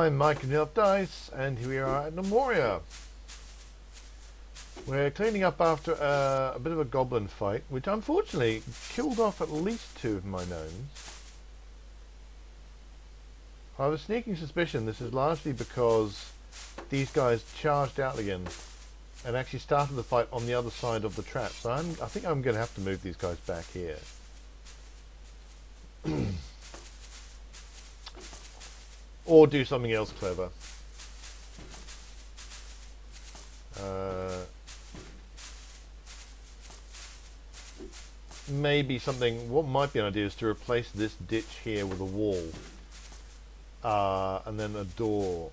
I'm Mike and Enough Dice, and here we are at Gnomoria. We're cleaning up after a bit of a goblin fight, which unfortunately killed off at least 2 of my gnomes. I have a sneaking suspicion this is largely because these guys charged out again and actually started the fight on the other side of the trap. So I think I'm going to have to move these guys back here. Or do something else clever. Maybe something, what might be an idea is to replace this ditch here with a wall. And then a door.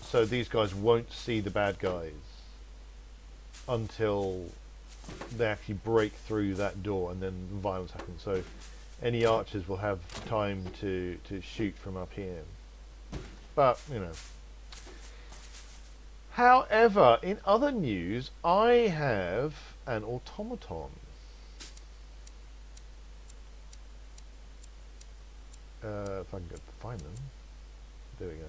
So these guys won't see the bad guys until they actually break through that door, and then violence happens. So any archers will have time to shoot from up here. But, you know. However, in other news, I have an automaton. If I can go find them. There we go.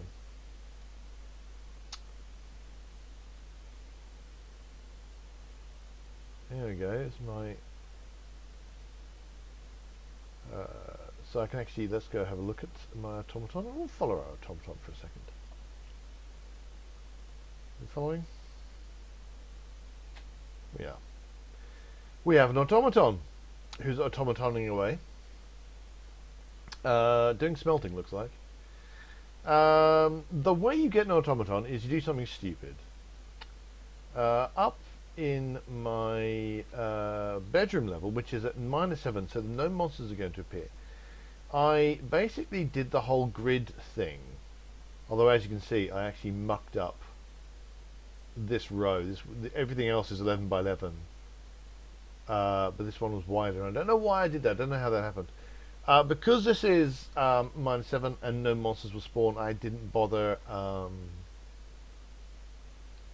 There we go. It's my... so I can actually, let's go have a look at my automaton, and we'll follow our automaton for a second. You following? We are. We have an automaton who's automatoning away. Doing smelting, looks like. The way you get an automaton is you do something stupid. Up in my bedroom level, which is at -7, so no monsters are going to appear, I basically did the whole grid thing. Although, as you can see, I actually mucked up this row. Everything else is 11 by 11. But this one was wider. I don't know why I did that. I don't know how that happened. Because this is -7 and no monsters will spawn, I didn't bother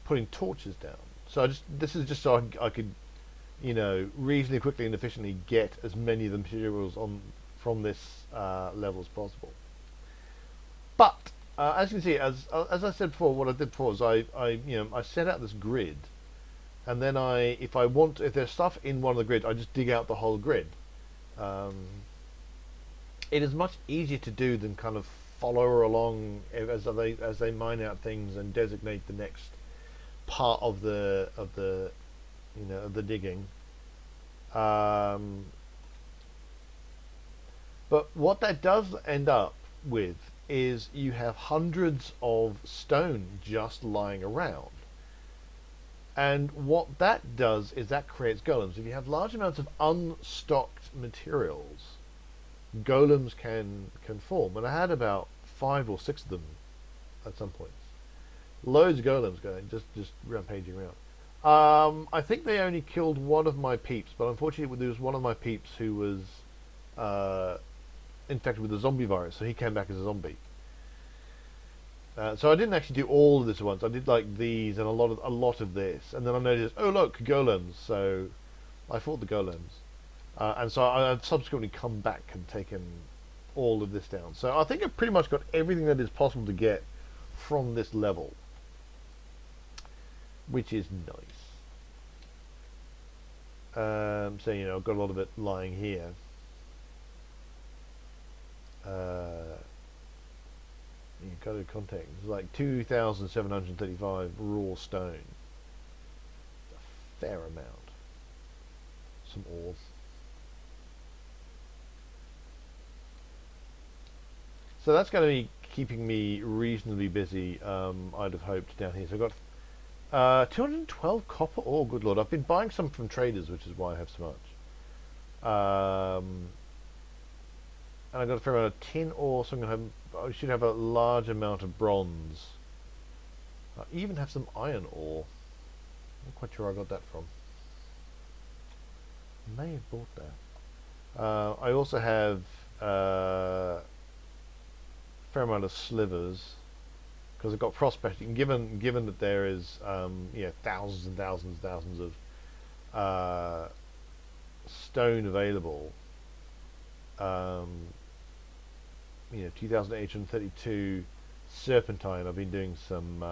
putting torches down. So this is just so I could, you know, reasonably quickly and efficiently get as many of the materials from this level as possible. But as you can see, as I said before, what I did before is I set out this grid, and then if there's stuff in one of the grids, I just dig out the whole grid. It is much easier to do than kind of follow along as they mine out things and designate the next part of the digging. But what that does end up with is you have hundreds of stone just lying around. And what that does is that creates golems. If you have large amounts of unstocked materials, golems can form. And I had about 5 or 6 of them at some points. Loads of golems going, just rampaging around. I think they only killed one of my peeps, but unfortunately there was one of my peeps who was infected with the zombie virus, so he came back as a zombie. So I didn't actually do all of this at once. I did like these and a lot of this, and then I noticed, oh look, golems. So I fought the golems, and so I've subsequently come back and taken all of this down. So I think I've pretty much got everything that is possible to get from this level, which is nice. So you know, I've got a lot of it lying here. You go to contact. It's like 2,735 raw stone. A fair amount. Some ore. So that's going to be keeping me reasonably busy. I'd have hoped down here. So I've got 212 copper ore. Good lord! I've been buying some from traders, which is why I have so much. And I've got a fair amount of tin ore, so I should have a large amount of bronze. I even have some iron ore. I'm not quite sure where I got that from. I may have bought that. I also have a fair amount of slivers, because I've got prospecting. Given that there is thousands and thousands of stone available, 2,832 serpentine. I've been doing some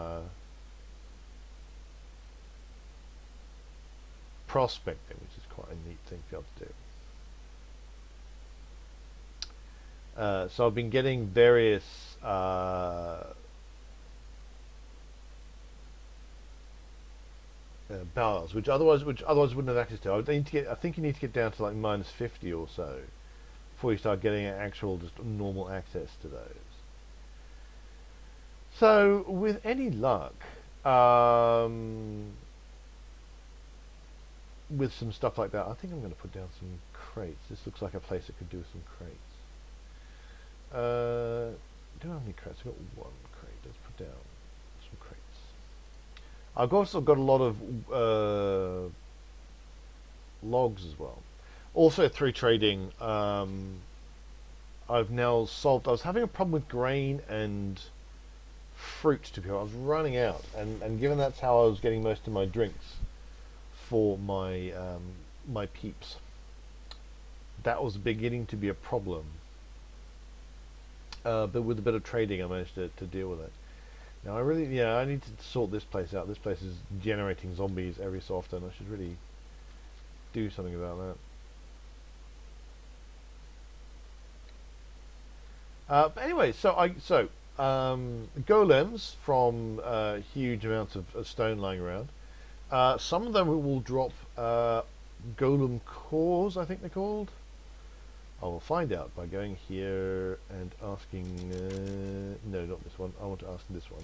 prospecting, which is quite a neat thing to be able to do. So I've been getting various bars, which otherwise wouldn't have access to. I think you need to get down to like -50 or so before you start getting actual just normal access to those. So with any luck, with some stuff like that, I think I'm going to put down some crates. This looks like a place that could do with some crates. Do I have any crates? I've got one crate. Let's put down some crates. I've also got a lot of logs as well. Also through trading, I've now solved. I was having a problem with grain and fruit, to be honest. I was running out, and given that's how I was getting most of my drinks for my my peeps, that was beginning to be a problem. But with a bit of trading, I managed to deal with it. Now I need to sort this place out. This place is generating zombies every so often. I should really do something about that. But anyway, golems from huge amounts of stone lying around. Some of them will drop golem cores, I think they're called. I will find out by going here and asking. No, not this one. I want to ask this one.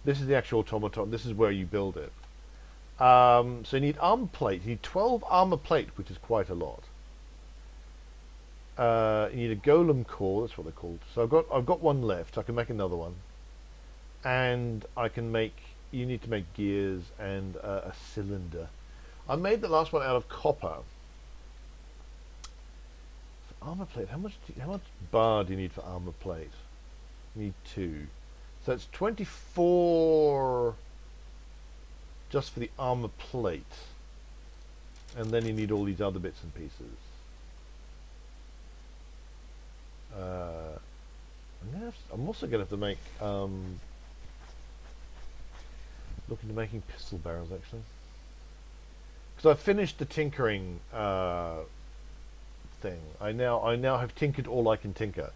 This is the actual automaton. This is where you build it. So you need armor plate. You need 12 armor plate, which is quite a lot. You need a golem core. That's what they're called. So I've got one left. I can make another one, and I can make. You need to make gears and a cylinder. I made the last one out of copper. For armor plate, how much bar do you need for armor plate? You need 2. So it's 24 just for the armor plate, and then you need all these other bits and pieces. I'm also going to have to make look into making pistol barrels actually, because I've finished the tinkering thing. I now have tinkered all I can tinker,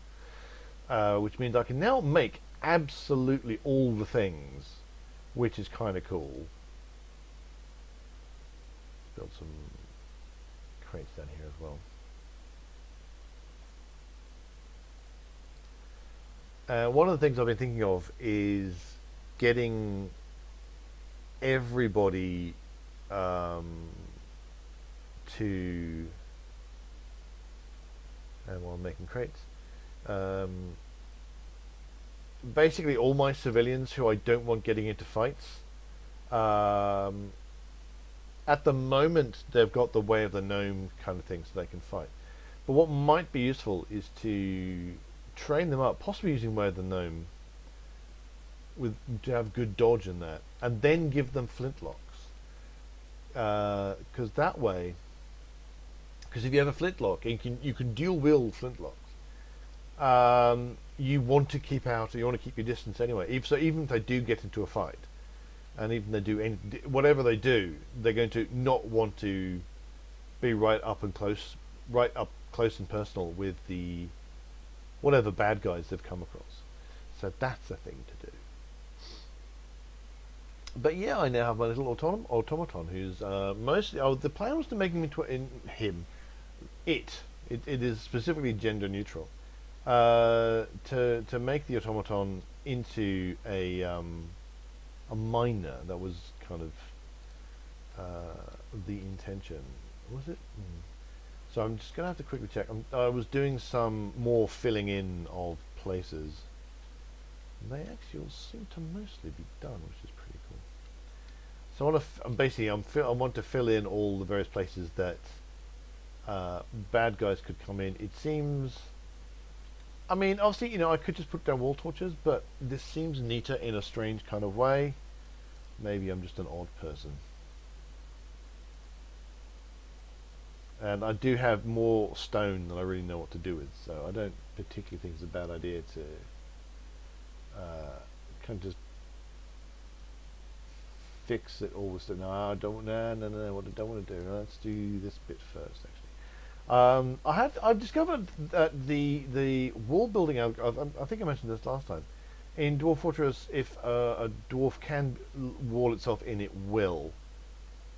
which means I can now make absolutely all the things, which is kind of cool. Build some crates down here as well. One of the things I've been thinking of is getting everybody to, and while I'm making crates, basically all my civilians who I don't want getting into fights. At the moment, they've got the way of the gnome kind of thing, so they can fight. But what might be useful is to train them up, possibly using way of the gnome, to have good dodge in that, and then give them flintlocks. Because that way, because if you have a flintlock, you can dual wield flintlocks. You want to keep out, or you want to keep your distance anyway. Even if they do get into a fight, and even they do whatever they do, they're going to not want to be right up close and personal with the whatever bad guys they've come across. So that's a thing to do. But yeah, I now have my little automaton who's mostly. Oh, the plan was to make him into it is specifically gender neutral. To make the automaton into a miner. That was kind of the intention. Was it? So I'm just going to have to quickly check. I was doing some more filling in of places. They actually all seem to mostly be done, which is pretty cool. So I want to fill in all the various places that bad guys could come in. It seems. I mean, obviously, I could just put down wall torches, but this seems neater in a strange kind of way. Maybe I'm just an odd person. And I do have more stone than I really know what to do with, so I don't particularly think it's a bad idea to kind of just fix it all. No, I don't. No. What I don't want to do. Let's do this bit first, actually. I've discovered that the wall building. I think I mentioned this last time. In Dwarf Fortress, if a dwarf can wall itself in, it will.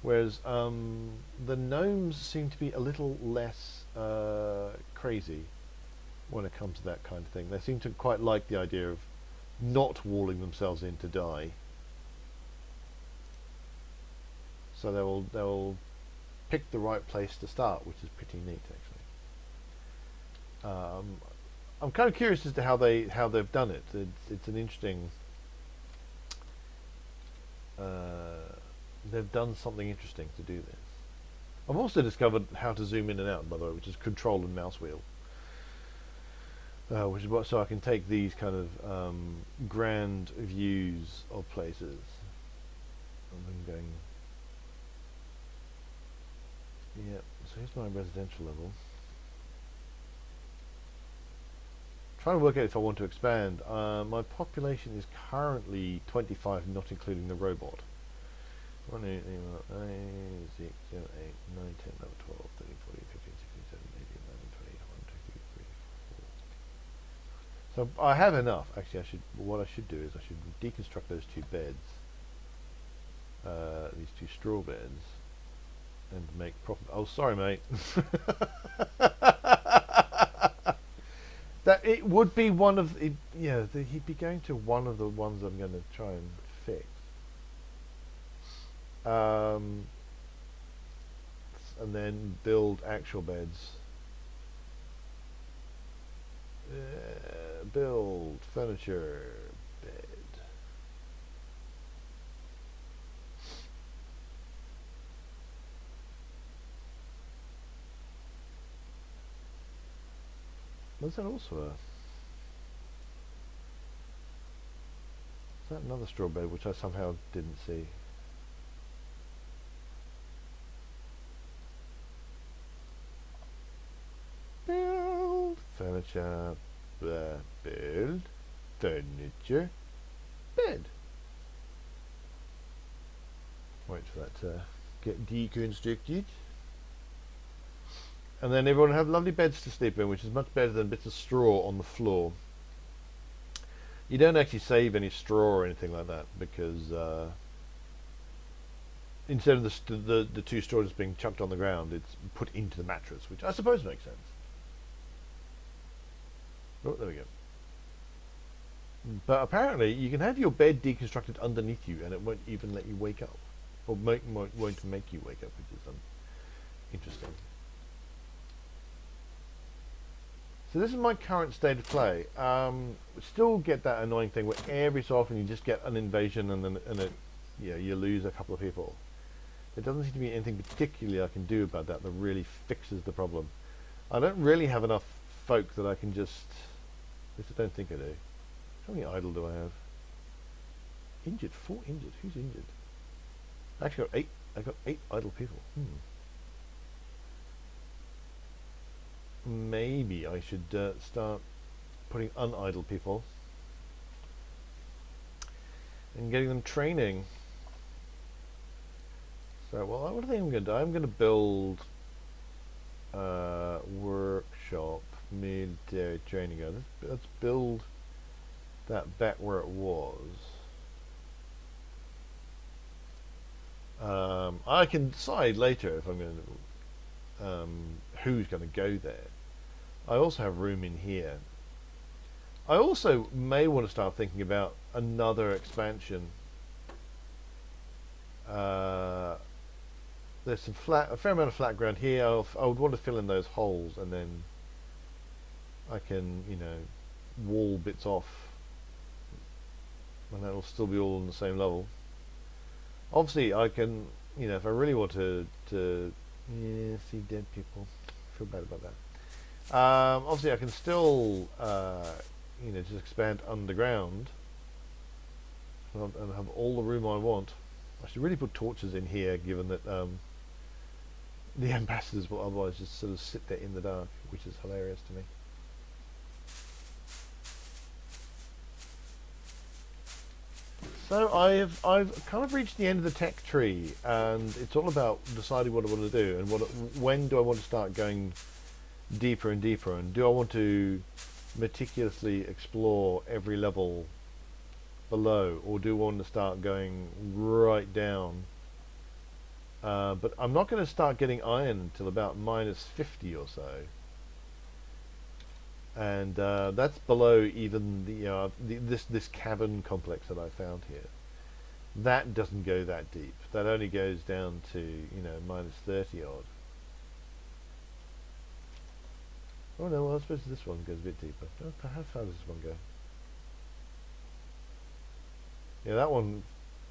Whereas the gnomes seem to be a little less crazy when it comes to that kind of thing. They seem to quite like the idea of not walling themselves in to die. So they'll pick the right place to start, which is pretty neat, actually. I'm kind of curious as to how they've done it. It's an interesting. They've done something interesting to do this. I've also discovered how to zoom in and out, by the way, which is control and mouse wheel. Which is what, so I can take these kind of grand views of places. And I'm going. Yeah, so here's my residential level. Trying to work out if I want to expand. My population is currently 25, not including the robot. 1, 8, 8, 6, 7, 8, 9, 10, 11, 12, 13, 14, 15, 16, 17, 18, 19, 20, 21, 22, 23, 24. So I have enough. Actually, what I should do is I should deconstruct those two beds, these two straw beds, and make proper. Oh, sorry, mate. That it would be one of the, yeah. He'd be going to one of the ones I'm going to try and fix. And then build actual beds. Build furniture bed. Was that also a? Is that another straw bed which I somehow didn't see? Build furniture, build furniture bed. Wait for that to get deconstructed. And then everyone have lovely beds to sleep in, which is much better than bits of straw on the floor. You don't actually save any straw or anything like that, because instead of the two straws being chucked on the ground, it's put into the mattress, which I suppose makes sense. Oh, there we go. But apparently you can have your bed deconstructed underneath you and it won't even let you wake up. Or won't make you wake up, which is interesting. So this is my current state of play. Still get that annoying thing where every so often you just get an invasion and you lose a couple of people. There doesn't seem to be anything particularly I can do about that really fixes the problem. I don't really have enough folk that I can just. At least I don't think I do. How many idle do I have? Injured, 4 injured. Who's injured? I actually got 8. I got 8 idle people. Maybe I should start putting unidle people and getting them training. So, well, what do I think I'm going to do? I'm going to build workshop, military training. Let's build that back where it was. I can decide later if I'm going to who's going to go there. I also have room in here. I also may want to start thinking about another expansion. There's a fair amount of flat ground here. I would want to fill in those holes, and then I can, wall bits off, and that'll still be all on the same level. Obviously, I can, if I really want to see dead people. I feel bad about that. Obviously, I can still, just expand underground and have all the room I want. I should really put torches in here, given that the ambassadors will otherwise just sort of sit there in the dark, which is hilarious to me. So I've kind of reached the end of the tech tree, and it's all about deciding what I want to do and when do I want to start going deeper and deeper, and do I want to meticulously explore every level below, or do I want to start going right down? But I'm not going to start getting iron until about minus 50 or so, and that's below even this cavern complex that I found here. That doesn't go that deep. That only goes down to minus 30 odd. Oh no, well I suppose this one goes a bit deeper. Oh, how far does this one go? Yeah, that one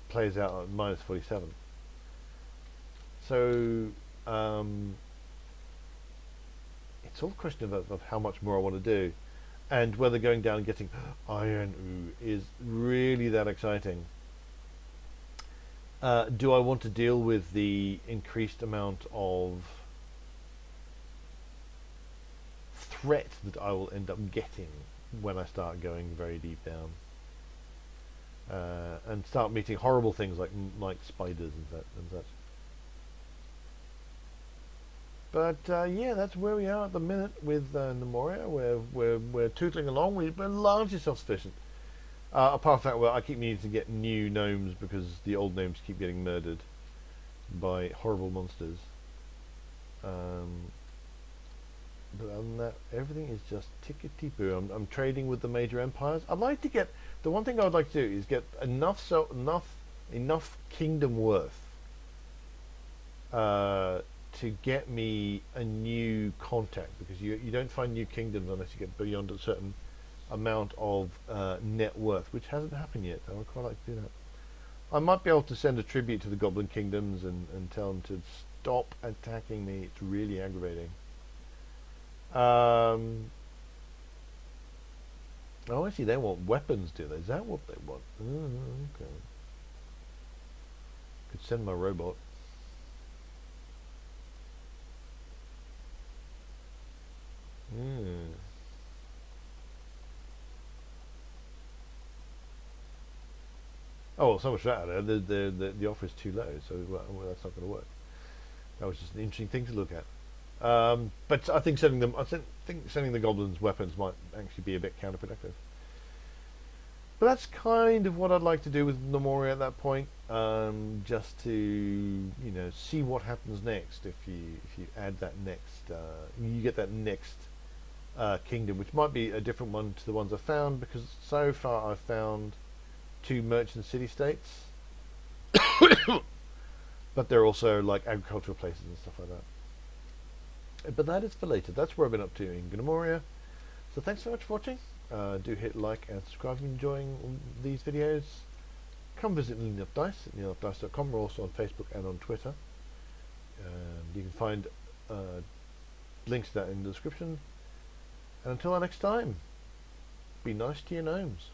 plays out at minus 47. So it's all a question of how much more I want to do, and whether going down and getting iron is really that exciting. Do I want to deal with the increased amount of threat that I will end up getting when I start going very deep down, and start meeting horrible things like spiders and such? But yeah, that's where we are at the minute with Gnomoria. We're tootling along. We're largely self-sufficient. Apart from that, well, I keep needing to get new gnomes because the old gnomes keep getting murdered by horrible monsters. But other than that, everything is just tickety-boo. I'm trading with the major empires. I'd like to get the one thing I would like to do is get enough kingdom worth to get me a new contact, because you don't find new kingdoms unless you get beyond a certain amount of net worth, which hasn't happened yet. I would quite like to do that. I might be able to send a tribute to the Goblin kingdoms and tell them to stop attacking me. It's really aggravating. Oh, I see. They want weapons, do they? Is that what they want? Oh, okay. Could send my robot. Hmm. Oh, well, so much for that. The offer is too low, so well, that's not going to work. That was just an interesting thing to look at. But I think sending the goblins weapons might actually be a bit counterproductive. But that's kind of what I'd like to do with Gnomoria at that point, just to see what happens next if you add that next you get that next kingdom, which might be a different one to the ones I've found, because so far I've found 2 merchant city-states, but they're also like agricultural places and stuff like that. But that is for later. That's where I've been up to in Gnomoria. So thanks so much for watching. Do hit like and subscribe if you're enjoying these videos. Come visit Nearly Enough Dice at nearlyenough.com. We're also on Facebook and on Twitter. You can find links to that in the description. And until our next time, be nice to your gnomes.